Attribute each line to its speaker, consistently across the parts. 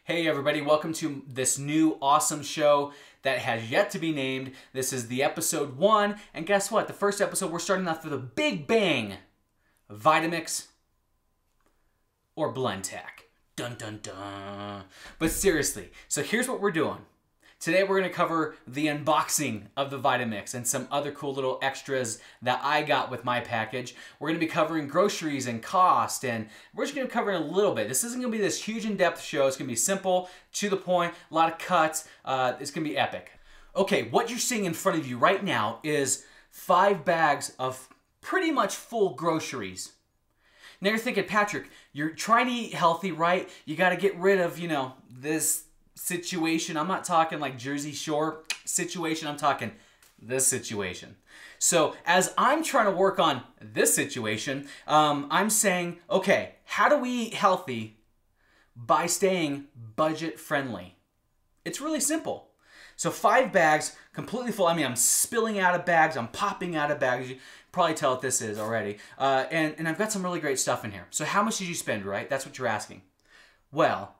Speaker 1: Hey everybody, welcome to this new awesome show that has yet to be named. This is the episode 1, and guess what? The first episode, we're starting off with a big bang. Vitamix or Blendtec. Dun dun dun. But seriously, so here's what we're doing. Today we're going to cover the unboxing of the Vitamix and some other cool little extras that I got with my package. We're going to be covering groceries and cost, and we're just going to cover a little bit. This isn't going to be this huge in-depth show. It's going to be simple, to the point, a lot of cuts. It's going to be epic. Okay, what you're seeing in front of you right now is 5 bags of pretty much full groceries. Now you're thinking, Patrick, you're trying to eat healthy, right? You got to get rid of, this situation. I'm not talking like Jersey Shore situation. I'm talking this situation. So as I'm trying to work on this situation, I'm saying, okay, how do we eat healthy by staying budget friendly? It's really simple. So 5 bags, completely full. I mean, I'm spilling out of bags. I'm popping out of bags. You probably tell what this is already. And I've got some really great stuff in here. So how much did you spend, right? That's what you're asking. Well,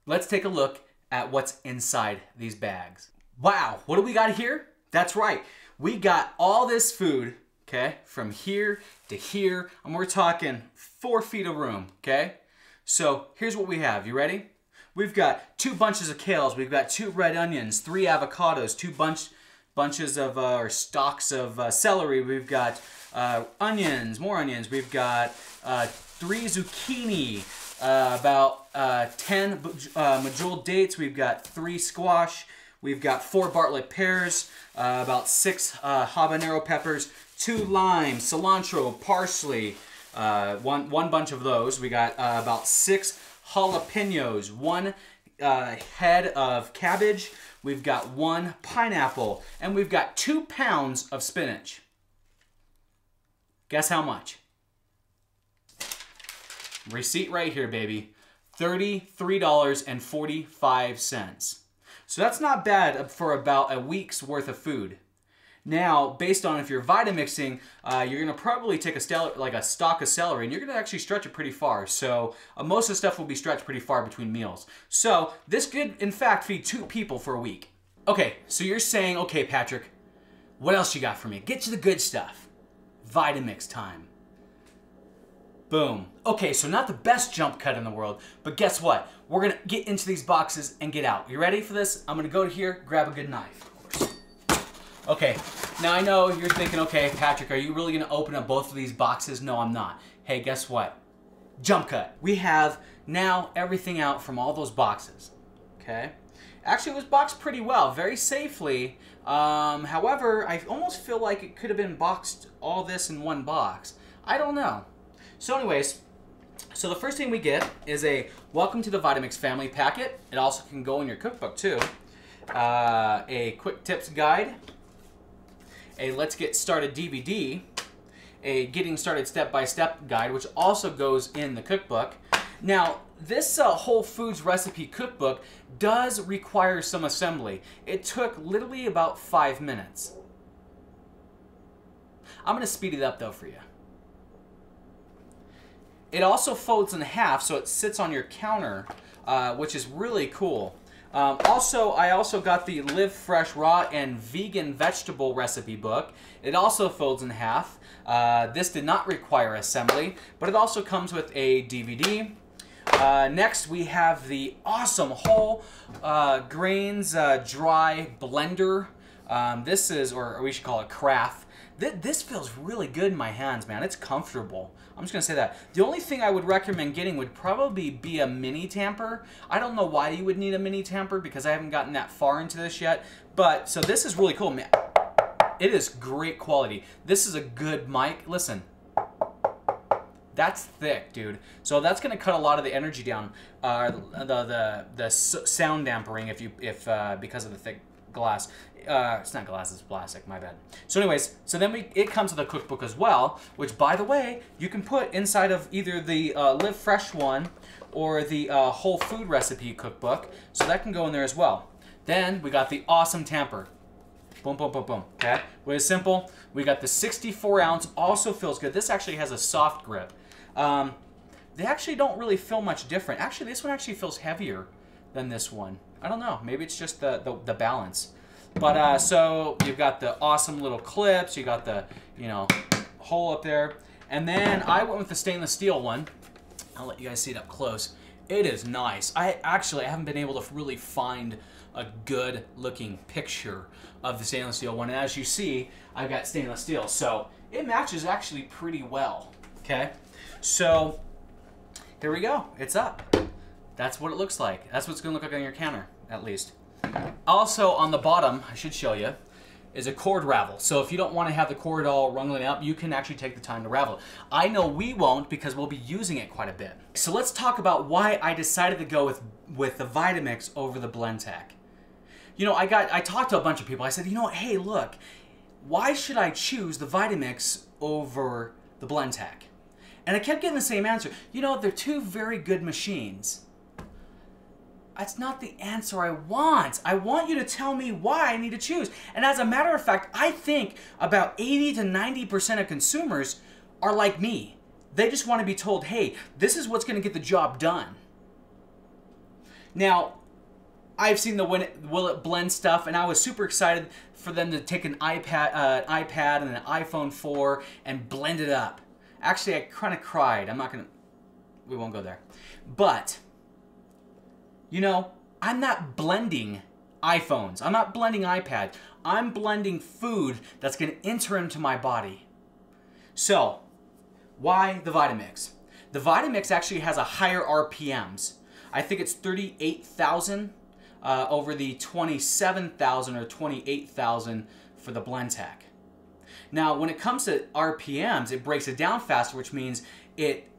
Speaker 1: let's take a look at what's inside these bags. Wow, what do we got here? That's right, we got all this food, okay, from here to here, and we're talking 4 feet of room, okay? So here's what we have, you ready? We've got 2 bunches of kales, we've got 2 red onions, 3 avocados, 2 bunches of, or stalks of celery, we've got onions, more onions, we've got 3 zucchini, about 10 medjool dates, we've got 3 squash, we've got 4 Bartlett pears, about 6 habanero peppers, 2 limes, cilantro, parsley, one bunch of those. We got about 6 jalapenos, 1 head of cabbage, we've got 1 pineapple, and we've got 2 pounds of spinach. Guess how much? Receipt right here, baby. $33.45. So that's not bad for about a week's worth of food. Now, based on if you're Vitamixing, you're going to probably take a stalk of celery, and you're going to actually stretch it pretty far. So most of the stuff will be stretched pretty far between meals. So this could, in fact, feed 2 people for a week. Okay, so you're saying, okay, Patrick, what else you got for me? Get to the good stuff. Vitamix time. Boom. Okay, so not the best jump cut in the world, but guess what? We're gonna get into these boxes and get out. You ready for this? I'm gonna go to here, grab a good knife, of course. Okay, now I know you're thinking, okay, Patrick, are you really gonna open up both of these boxes? No, I'm not. Hey, guess what? Jump cut. We have now everything out from all those boxes, okay? Actually, it was boxed pretty well, very safely. However, I almost feel like it could have been boxed all this in one box. I don't know. So anyways, so the first thing we get is a Welcome to the Vitamix Family packet. It also can go in your cookbook too. A quick tips guide, a Let's Get Started DVD, a Getting Started Step-by-Step guide, which also goes in the cookbook. Now, this Whole Foods recipe cookbook does require some assembly. It took literally about 5 minutes. I'm going to speed it up though for you. It also folds in half, so it sits on your counter, which is really cool. I also got the Live Fresh Raw and Vegan Vegetable Recipe book. It also folds in half. This did not require assembly, but it also comes with a DVD. Next, we have the awesome whole grains dry blender. This is, or we should call it craft. This feels really good in my hands, man. It's comfortable. I'm just going to say that. The only thing I would recommend getting would probably be a mini tamper. I don't know why you would need a mini tamper because I haven't gotten that far into this yet. But, so this is really cool, man. It is great quality. This is a good mic. Listen. That's thick, dude. So that's going to cut a lot of the energy down. The sound dampering because of the thick glass. It's not glass, it's plastic, my bad. So anyways, so then it comes with a cookbook as well, which by the way, you can put inside of either the Live Fresh one or the Whole Food Recipe cookbook. So that can go in there as well. Then we got the awesome tamper. Boom, boom, boom, boom, okay? Really simple. We got the 64 ounce, also feels good. This actually has a soft grip. They actually don't really feel much different. Actually, this one actually feels heavier than this one. I don't know. Maybe it's just the balance. But so you've got the awesome little clips. You got the, you know, hole up there. And then I went with the stainless steel one. I'll let you guys see it up close. It is nice. I haven't been able to really find a good looking picture of the stainless steel one. And as you see, I've got stainless steel. So it matches actually pretty well. Okay. So here we go. It's up. That's what it looks like. That's what it's going to look like on your counter, at least. Also on the bottom, I should show you, is a cord ravel. So if you don't want to have the cord all wrangling up, you can actually take the time to ravel it. I know we won't because we'll be using it quite a bit. So let's talk about why I decided to go with the Vitamix over the Blendtec. You know, I talked to a bunch of people. I said, you know what, hey, look, why should I choose the Vitamix over the Blendtec? And I kept getting the same answer. You know, they're two very good machines. That's not the answer I want. I want you to tell me why I need to choose. And as a matter of fact, I think about 80 to 90% of consumers are like me. They just want to be told, hey, this is what's going to get the job done. Now, I've seen the Will It Blend stuff, and I was super excited for them to take an iPad and an iPhone 4 and blend it up. Actually, I kind of cried. We won't go there. But you know, I'm not blending iPhones. I'm not blending iPad. I'm blending food that's going to enter into my body. So, why the Vitamix? The Vitamix actually has a higher RPMs. I think it's 38,000 over the 27,000 or 28,000 for the Blendtec. Now, when it comes to RPMs, it breaks it down faster, which means it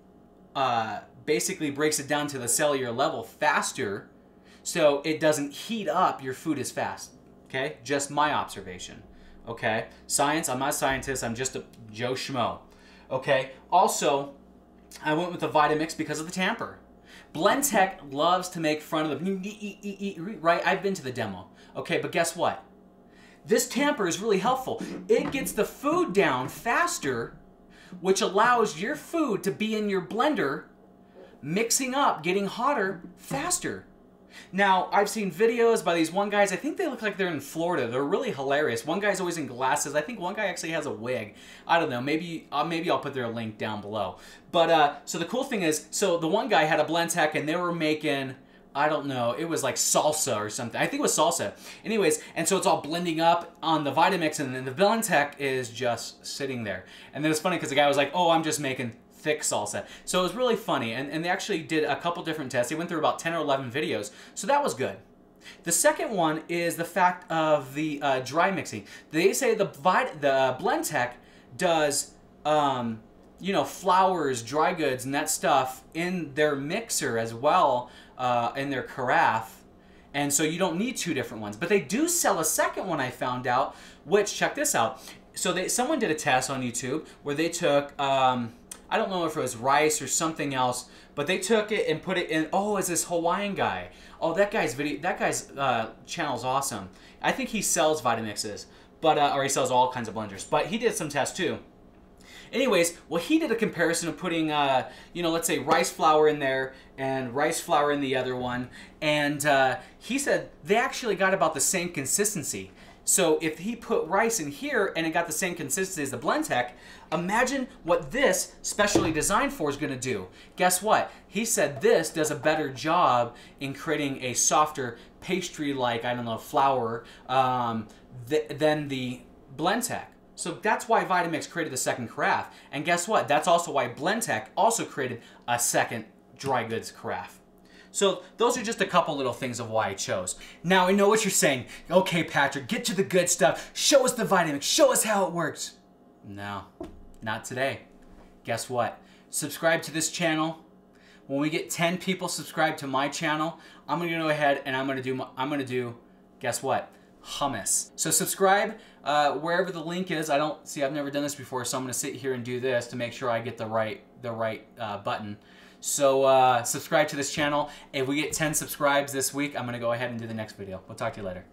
Speaker 1: basically breaks it down to the cellular level faster, so it doesn't heat up your food as fast. Okay, just my observation. Okay, science. I'm not a scientist. I'm just a Joe Schmo. Okay. Also, I went with the Vitamix because of the tamper. Blendtec loves to make fun of the right. I've been to the demo. Okay, but guess what? This tamper is really helpful. It gets the food down faster, which allows your food to be in your blender, mixing up, getting hotter faster. Now, I've seen videos by these one guys. I think they look like they're in Florida. They're really hilarious. One guy's always in glasses. I think one guy actually has a wig. I don't know. Maybe I'll put their link down below. But so the cool thing is, so the one guy had a Blendtec and they were making, I don't know, it was like salsa or something. I think it was salsa. Anyways, and so it's all blending up on the Vitamix, and then the Blendtec is just sitting there. And then it's funny because the guy was like, oh, I'm just making thick salsa. So it was really funny, and they actually did a couple different tests. They went through about 10 or 11 videos, so that was good. The second one is the fact of the dry mixing. They say the Blendtec does, you know, flours, dry goods, and that stuff in their mixer as well, in their carafe, and so you don't need two different ones. But they do sell a second one, I found out, which, check this out. So someone did a test on YouTube where they took, I don't know if it was rice or something else, but they took it and put it in. Oh, it's this Hawaiian guy. Oh, that guy's channel's awesome. I think he sells Vitamixes, but or he sells all kinds of blenders. But he did some tests too. Anyways, well, he did a comparison of putting, you know, let's say rice flour in there and rice flour in the other one, and he said they actually got about the same consistency. So if he put rice in here and it got the same consistency as the Blendtec, imagine what this specially designed for is going to do. Guess what? He said this does a better job in creating a softer pastry-like, I don't know, flour than the Blendtec. So that's why Vitamix created the second carafe. And guess what? That's also why Blendtec also created a second dry goods carafe. So those are just a couple little things of why I chose. Now I know what you're saying. Okay, Patrick, get to the good stuff. Show us the Vitamix. Show us how it works. No, not today. Guess what? Subscribe to this channel. When we get 10 people subscribed to my channel, I'm gonna go ahead and I'm gonna do, guess what? Hummus. So subscribe wherever the link is. I've never done this before, so I'm gonna sit here and do this to make sure I get the right button. So subscribe to this channel. If we get 10 subscribes this week, I'm gonna go ahead and do the next video. We'll talk to you later.